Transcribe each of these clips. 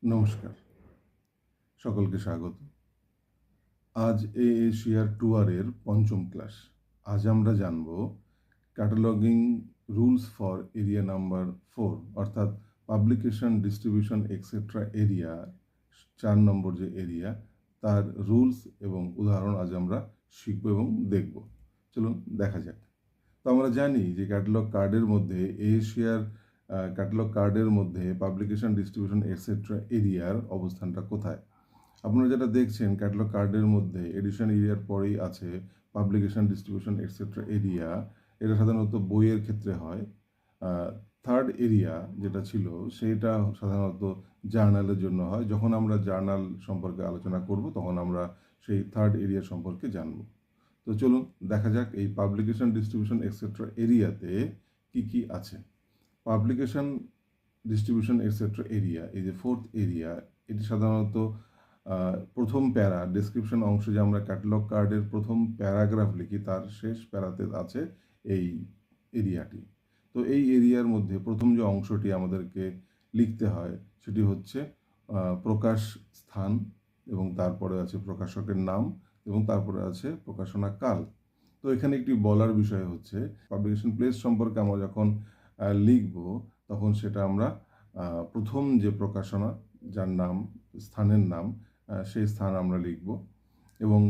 নমস্কার, সকলকে স্বাগত। আজ এশিয়ার টুয়ারের পঞ্চম ক্লাস। আজ আমরা জানব cataloguing rules for area number 4, অর্থাৎ পাবলিকেশন, ডিস্ট্রিবিউশন এক্সেট্রা এরিয়া, 4 নম্বর যে এরিয়া, তার রুলস এবং উদাহরণ আজ আমরা শিখব এবং দেখব। চলুন দেখা যাক। তো আমরা জানি যে ক্যাটালগ কার্ডের মধ্যে এশিয়ার ক্যাটালগ কার্ডের মধ্যে পাবলিকেশন, ডিস্ট্রিবিউশন এক্সেট্রা এরিয়ার অবস্থানটা কোথায়। আপনারা যেটা দেখছেন ক্যাটালগ কার্ডের মধ্যে এডিশন এরিয়ার পরেই আছে পাবলিকেশন, ডিস্ট্রিবিউশন এক্সেট্রা এরিয়া। এটা সাধারণত বইয়ের ক্ষেত্রে হয়। থার্ড এরিয়া যেটা ছিল সেটা সাধারণত জার্নালের জন্য হয়। যখন আমরা জার্নাল সম্পর্কে আলোচনা করব তখন আমরা সেই থার্ড এরিয়া সম্পর্কে জানব। তো চলুন দেখা যাক এই পাবলিকেশন, ডিস্ট্রিবিউশন এক্সেট্রা এরিয়াতে কি কি আছে। পাবলিকেশন, ডিস্ট্রিবিউশন এক্সেট্রা এরিয়া, এই যে ফোর্থ এরিয়া, এটি সাধারণত প্রথম প্যারা ডেসক্রিপশন অংশ, যে আমরা ক্যাটালগ কার্ডের প্রথম প্যারাগ্রাফ লিখি তার শেষ প্যারাতে আছে এই এরিয়াটি। তো এই এরিয়ার মধ্যে প্রথম যে অংশটি আমাদেরকে লিখতে হয় সেটি হচ্ছে প্রকাশ স্থান, এবং তারপরে আছে প্রকাশকের নাম, এবং তারপরে আছে প্রকাশনা কাল। তো এখানে একটি বলার বিষয় হচ্ছে পাবলিকেশন প্লেস সম্পর্কে আমরা যখন লিখব তখন সেটা আমরা প্রথম যে প্রকাশনা, যার নাম, স্থানের নাম, সেই স্থান আমরা লিখব, এবং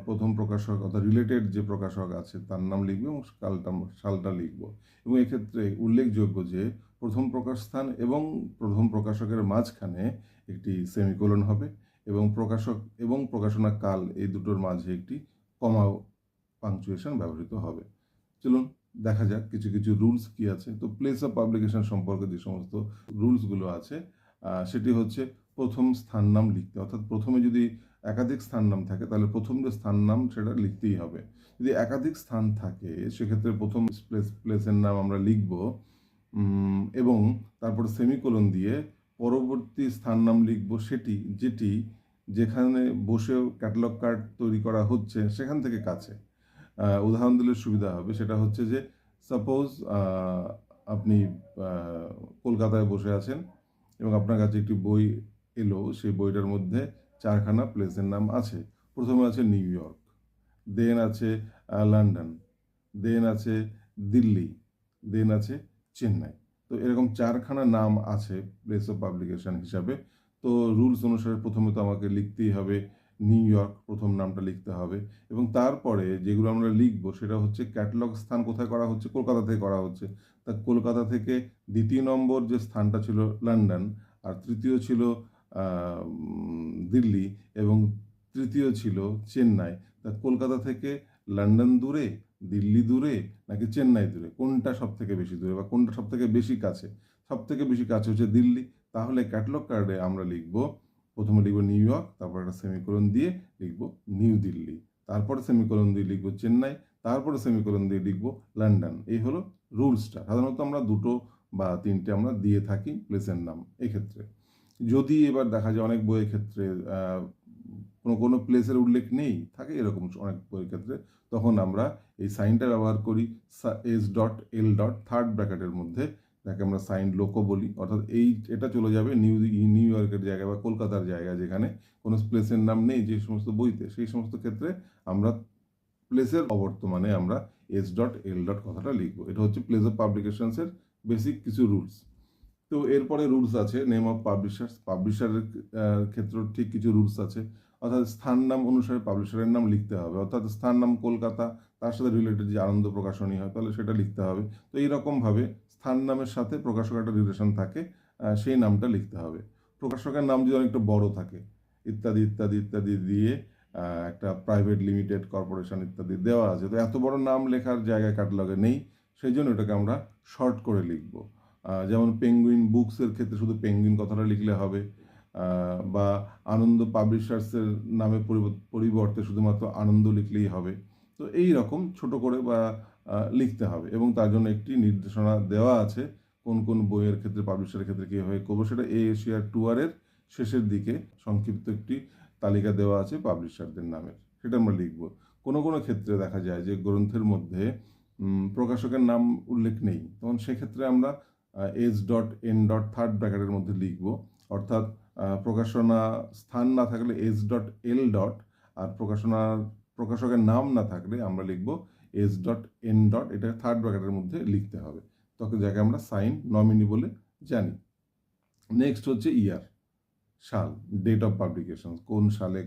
প্রথম প্রকাশক অর্থাৎ রিলেটেড যে প্রকাশক আছে তার নাম লিখব এবং সালটা লিখব। এবং এক্ষেত্রে উল্লেখযোগ্য যে প্রথম প্রকাশ স্থান এবং প্রথম প্রকাশকের মাঝখানে একটি সেমিকোলন হবে, এবং প্রকাশক এবং প্রকাশনা কাল এই দুটোর মাঝে একটি কমা পাংচুয়েশন ব্যবহৃত হবে। চলুন দেখা যাক কিছু কিছু রুলস কি আছে। তো প্লেস অফ পাবলিকেশন সম্পর্কে যে সমস্ত রুলসগুলো আছে সেটি হচ্ছে প্রথম স্থান নাম লিখতে, অর্থাৎ প্রথমে যদি একাধিক স্থান নাম থাকে তাহলে প্রথম যে স্থান নাম সেটা লিখতেই হবে। যদি একাধিক স্থান থাকে সেক্ষেত্রে প্রথম প্লেসের নাম আমরা লিখব, এবং তারপর সেমিকোলন দিয়ে পরবর্তী স্থান নাম লিখব যেটি যেখানে বসেও ক্যাটালগ কার্ড তৈরি করা হচ্ছে সেখান থেকে কাছে। উদাহরণ দিলে সুবিধা হবে। সেটা হচ্ছে যে সাপোজ আপনি কলকাতায় বসে আছেন এবং আপনার কাছে একটি বই এলো, সেই বইটার মধ্যে 4খানা প্লেসের নাম আছে। প্রথমে আছে নিউ ইয়র্ক, দেন আছে লন্ডন, দেন আছে দিল্লি, দেন আছে চেন্নাই। তো এরকম 4খানা নাম আছে প্লেস অফ পাবলিকেশন হিসাবে। তো রুলস অনুসারে প্রথমে তো আমাকে লিখতেই হবে নিউ ইয়র্ক, প্রথম নামটা লিখতে হবে, এবং তারপরে যেগুলো আমরা লিখবো সেটা হচ্ছে ক্যাটালগ স্থান কোথায় করা হচ্ছে, কলকাতা থেকে করা হচ্ছে। তা কলকাতা থেকে দ্বিতীয় নম্বর যে স্থানটা ছিল লন্ডন, আর তৃতীয় ছিল দিল্লি, এবং তৃতীয় ছিল চেন্নাই। তা কলকাতা থেকে লন্ডন দূরে, দিল্লি দূরে, নাকি চেন্নাই দূরে, কোনটা সব থেকে বেশি দূরে বা কোনটা সব থেকে বেশি কাছে? সব থেকে বেশি কাছে হচ্ছে দিল্লি। তাহলে ক্যাটালগ কার্ডে আমরা লিখব, প্রথমে লিখব নিউ ইয়র্ক, তারপর একটা সেমিকোলন দিয়ে লিখব নিউ দিল্লি, তারপরে সেমিকোলন দিয়ে লিখব চেন্নাই, তারপরে সেমিকোলন দিয়ে লিখব লন্ডন। এই হলো রুলসটা। সাধারণত আমরা 2 বা 3টে আমরা দিয়ে থাকি প্লেসের নাম এক্ষেত্রে। যদি এবার দেখা যায় অনেক বইয়ের ক্ষেত্রে কোনো প্লেসের উল্লেখ নেই থাকে, এরকম অনেক বইয়ের ক্ষেত্রে, তখন আমরা এই সাইনটা ব্যবহার করি S.L. থার্ড ব্র্যাকেটের মধ্যে, যাকে আমরা সাইন লোকো বলি। অর্থাৎ এটা চলে যাবে নিউ ইয়র্কের জায়গায় বা কলকাতার জায়গায়, যেখানে কোনো প্লেসের নাম নেই যে সমস্ত বইতে, সেই সমস্ত ক্ষেত্রে আমরা প্লেসের অবর্তমানে আমরা S.L. কথাটা লিখবো। এটা হচ্ছে প্লেস অফ পাবলিকেশনসের বেসিক কিছু রুলস। তো এরপরে রুলস আছে নেম অফ পাবলিশারের ক্ষেত্রেও ঠিক কিছু রুলস আছে। অর্থাৎ স্থান নাম অনুসারে পাবলিশারের নাম লিখতে হবে। অর্থাৎ স্থান নাম কলকাতা, তার সাথে রিলেটেড যে আনন্দ প্রকাশনী হয় তাহলে সেটা লিখতে হবে। তো এইরকমভাবে স্থান নামের সাথে প্রকাশকের একটা রিলেশন থাকে, সেই নামটা লিখতে হবে। প্রকাশকের নাম যদি অনেকটা বড় থাকে, ইত্যাদি ইত্যাদি ইত্যাদি দিয়ে একটা প্রাইভেট লিমিটেড কর্পোরেশন ইত্যাদি দেওয়া আছে, তো এত বড় নাম লেখার জায়গায় ক্যাটালগে নেই, সেই জন্য এটাকে আমরা শর্ট করে লিখব। যেমন পেঙ্গুইন বুকসের ক্ষেত্রে শুধু পেঙ্গুইন কথাটা লিখলে হবে, বা আনন্দ পাবলিশার্সের নামে পরিবর্তে শুধুমাত্র আনন্দ লিখলেই হবে। তো এই রকম ছোট করে বা লিখতে হবে, এবং তার জন্য একটি নির্দেশনা দেওয়া আছে কোন কোন বইয়ের ক্ষেত্রে, পাবলিশারের ক্ষেত্রে কীভাবে করবো। সেটা এশিয়ার টুয়ারের শেষের দিকে সংক্ষিপ্ত একটি তালিকা দেওয়া আছে পাবলিশারদের নামের, সেটা আমরা লিখব। কোনো কোনো ক্ষেত্রে দেখা যায় যে গ্রন্থের মধ্যে প্রকাশকের নাম উল্লেখ নেই, তখন সেক্ষেত্রে আমরা S.N. থার্ড ব্র্যাকেটের মধ্যে লিখব। অর্থাৎ প্রকাশনা স্থান না থাকলে s.l. আর প্রকাশকের নাম না থাকলে আমরা লিখব s.n. এটা থার্ড ব্র্যাকেটের মধ্যে লিখতে হবে, তখন যাকে আমরা সাইন নমিনি বলে জানি। নেক্সট হচ্ছে ইয়ার, সাল, ডেট অফ পাবলিকেশন, কোন সালে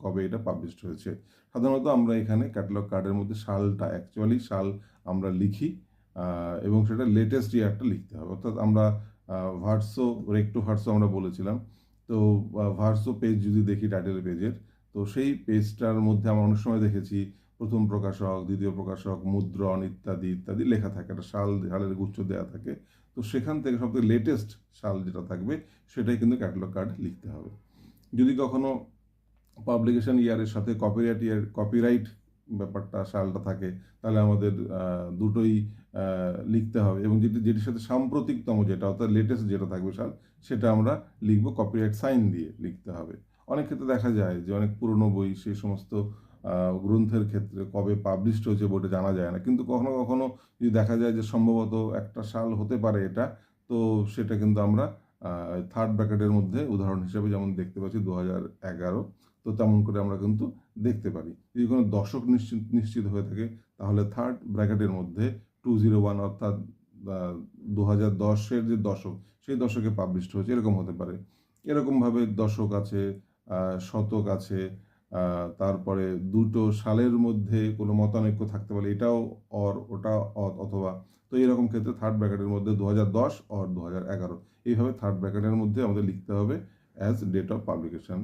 কবে এটা পাবলিশড হয়েছে। সাধারণত আমরা এখানে ক্যাটালগ কার্ডের মধ্যে সালটা অ্যাকচুয়ালি সাল আমরা লিখি এবং সেটা লেটেস্ট ইয়ারটা লিখতে হবে। অর্থাৎ আমরা ভার্সো রেক্টো ভার্সো আমরা বলেছিলাম, তো ভার্সো পেজ যদি দেখি টাইটেল পেজের, তো সেই পেজটার মধ্যে আমরা অনেক সময় দেখেছি প্রথম প্রকাশক, দ্বিতীয় প্রকাশক, মুদ্রণ ইত্যাদি ইত্যাদি লেখা থাকে, একটা সালের গুচ্ছ দেওয়া থাকে। তো সেখান থেকে সবথেকে লেটেস্ট সাল যেটা থাকবে সেটাই কিন্তু ক্যাটালগ কার্ড লিখতে হবে। যদি কখনো পাবলিকেশন ইয়ারের সাথে কপিরাইট ব্যাপারটা সালটা থাকে, তাহলে আমাদের দুটোই লিখতে হবে, এবং যেটির সাথে সাম্প্রতিকতম যেটা অর্থাৎ লেটেস্ট যেটা থাকবে সাল, সেটা আমরা লিখবো কপিরাইট সাইন দিয়ে লিখতে হবে। অনেক ক্ষেত্রে দেখা যায় যে অনেক পুরনো বই, সেই সমস্ত গ্রন্থের ক্ষেত্রে কবে পাবলিশড হয়েছে বইটা জানা যায় না, কিন্তু কখনো কখনো যদি দেখা যায় যে সম্ভবত একটা সাল হতে পারে এটা, তো সেটা কিন্তু আমরা থার্ড ব্র্যাকেটের মধ্যে উদাহরণ হিসেবে যেমন দেখতে পাচ্ছি 2011, তো তেমন করে আমরা কিন্তু দেখতে পারি। যদি কোনো দশক নিশ্চিত হয়ে থাকে, তাহলে থার্ড ব্র্যাকেটের মধ্যে 201 অর্থাৎ 2010-এর যে দশক, সেই দশকে পাবলিশড হয়েছে এরকম হতে পারে। এরকমভাবে দশক আছে, শতক আছে, তারপরে দুটো সালের মধ্যে কোনো মতানৈক্য থাকতে পারে, এটাও ওটা অথবা, তো এরকম ক্ষেত্রে থার্ড ব্র্যাকেটের মধ্যে 2010 অর 2011, এইভাবে থার্ড ব্র্যাকেটের মধ্যে আমাদের লিখতে হবে অ্যাজ ডেট অফ পাবলিকেশন।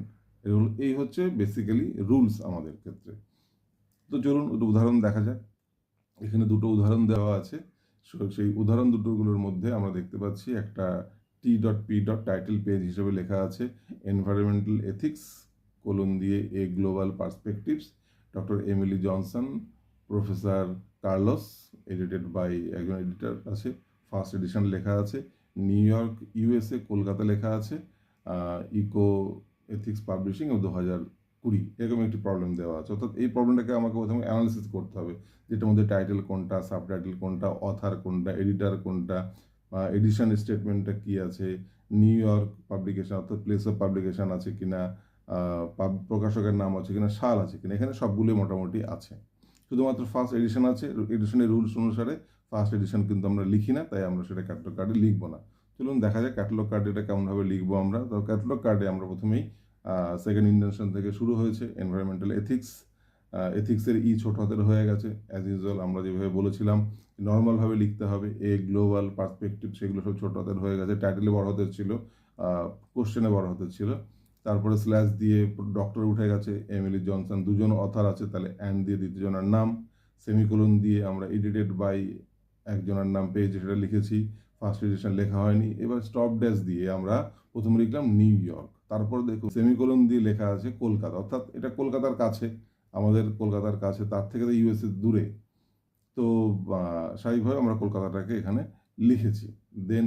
এই হচ্ছে বেসিক্যালি রুলস আমাদের ক্ষেত্রে। তো চলুন একটু উদাহরণ দেখা যাক। এখানে দুটো উদাহরণ দেওয়া আছে, সেই উদাহরণ দুটোগুলোর মধ্যে আমরা দেখতে পাচ্ছি একটা t.p. টাইটেল পেজ হিসেবে লেখা আছে এনভায়রনমেন্টাল এথিক্স কোলন দিয়ে a global perspectives, doctor Emily Johnson, professor Carlos, edited by একজন এডিটর আছে, ফার্স্ট এডিশন লেখা আছে, নিউ ইয়র্ক USA, কলকাতা লেখা আছে, ইকো এথিক্স পাবলিশিং 2020, এরকম একটি প্রবলেম দেওয়া আছে। অর্থাৎ এই প্রবলেমটাকে আমাকে প্রথমে অ্যানালিসিস করতে হবে, যেটার মধ্যে টাইটেল কোনটা, সাবটাইটেল কোনটা, অথার কোনটা, এডিটার কোনটা, এডিশন স্টেটমেন্টটা কি আছে, নিউ ইয়র্ক পাবলিকেশন অর্থাৎ প্লেস অফ পাবলিকেশন আছে কিনা, প্রকাশকের নাম আছে কিনা, সাল আছে কিনা, এখানে সবগুলোই মোটামুটি আছে। শুধুমাত্র ফার্স্ট এডিশন আছে, এডিশনের রুলস অনুসারে ফার্স্ট এডিশন কিন্তু আমরা লিখি না, তাই আমরা সেটা ক্যাটালগ কার্ডে লিখবো না। চলুন দেখা যায় ক্যাটালগ কার্ডে এটা কেমনভাবে লিখবো আমরা। তো ক্যাটালগ কার্ডে আমরা প্রথমেই সেকেন্ড ইন্টেনশন থেকে শুরু হয়েছে এনভায়রনমেন্টাল এথিক্স, এথিক্সের ছোট হাতের হয়ে গেছে অ্যাজ ইউজুয়াল, আমরা যেভাবে বলেছিলাম নর্মালভাবে লিখতে হবে, এ গ্লোবাল পার্সপেক্টিভ, সেগুলো সব ছোট হাতের হয়ে গেছে। টাইটেলে বড় হাতের ছিল, কোশ্চেনে বড় হাতের ছিল, তারপরে স্ল্যাশ দিয়ে ডক্টর উঠে গেছে, এমিলি জনসন, দুজন অথার আছে, তাহলে অ্যান্ড দিয়ে দ্বিতীয়জনের নাম, সেমিকোলন দিয়ে আমরা এডিটেড বাই একজনের নাম পেয়েছি সেটা লিখেছি, ফার্স্ট এডিশন লেখা হয়নি। এবার স্টপ ড্যাশ দিয়ে আমরা প্রথমে লিখলাম নিউ ইয়র্ক, তারপর দেখুন সেমিকোলন দিয়ে লেখা আছে কলকাতা, অর্থাৎ এটা কলকাতার কাছে, আমাদের কলকাতার কাছে, তার থেকে তো USA দূরে, তো স্বাভাবিকভাবে আমরা কলকাতাটাকে এখানে লিখেছি। দেন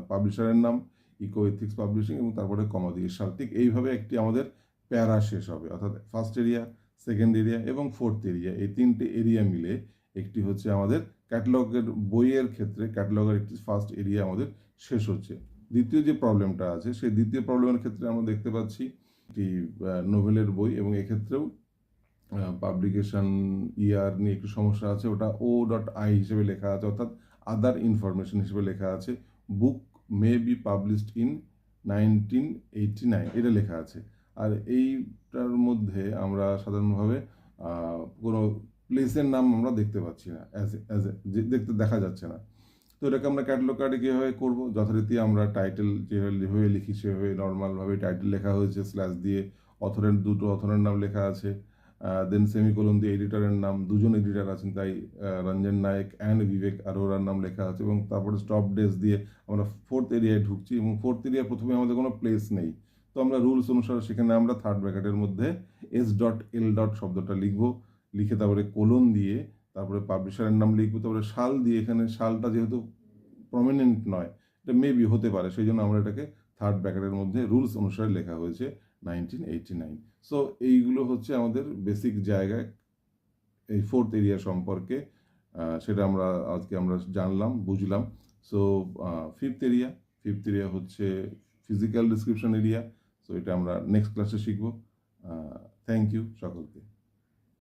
পাবলিশারের নাম ইকো এথিক্স পাবলিশিং, এবং তারপরে কমা দিয়ে সাল। ঠিক এইভাবে একটি আমাদের প্যারা শেষ হবে, অর্থাৎ ফার্স্ট এরিয়া, সেকেন্ড এরিয়া এবং ফোর্থ এরিয়া, এই তিনটে এরিয়া মিলে একটি হচ্ছে আমাদের ক্যাটালগের বইয়ের ক্ষেত্রে ক্যাটালগের একটি ফার্স্ট এরিয়া আমাদের শেষ হচ্ছে। দ্বিতীয় যে প্রবলেমটা আছে, সেই দ্বিতীয় প্রবলেমের ক্ষেত্রে আমরা দেখতে পাচ্ছি একটি নোভেলের বই, এবং এক্ষেত্রেও পাবলিকেশন ইয়ার নিয়ে একটু সমস্যা আছে, ওটা O.I হিসেবে লেখা আছে, অর্থাৎ আদার ইনফরমেশন হিসেবে লেখা আছে, বুক মে বি পাবলিশড ইন 1989 এটা লেখা আছে। আর এইটার মধ্যে আমরা সাধারণভাবে কোনো প্লেসের নাম আমরা দেখতে পাচ্ছি না, দেখা যাচ্ছে না। তো এটাকে আমরা ক্যাটালগ কার্ডে কীভাবে করবো, যথারীতি আমরা টাইটেল যেভাবে লিখি সেভাবে নর্মালভাবে টাইটেল লেখা হয়েছে, স্ল্যাশ দিয়ে দুটো অথরের নাম লেখা আছে, দেন সেমিকোলন দিয়ে এডিটরের নাম, দুজন এডিটর আছেন, তাই রঞ্জন নায়ক অ্যান্ড বিবেক আরোরার নাম লেখা আছে, এবং তারপরে স্টপ ডেস দিয়ে আমরা ফোর্থ এরিয়ায় ঢুকছি, এবং ফোর্থ এরিয়া প্রথমে আমাদের কোনো প্লেস নেই, তো আমরা রুলস অনুসারে সেখানে আমরা থার্ড ব্র্যাকেটের মধ্যে S.L. শব্দটা লিখবো, লিখে তারপরে কোলন দিয়ে তারপরে পাবলিশারের নাম লিখবো, তারপরে সাল দিয়ে, এখানে সালটা যেহেতু প্রমিনেন্ট নয়, এটা মেবি হতে পারে, সেই জন্য আমরা এটাকে থার্ড ব্র্যাকেটের মধ্যে রুলস অনুসারে লেখা হয়েছে 1989। সো এইগুলো হচ্ছে আমাদের বেসিক জায়গায় এই ফোর্থ এরিয়া সম্পর্কে, সেটা আজকে আমরা জানলাম, বুঝলাম। সো ফিফথ এরিয়া হচ্ছে ফিজিক্যাল ডিসক্রিপশন এরিয়া। সো এটা আমরা নেক্সট ক্লাসে শিখব। থ্যাংক ইউ সকলকে।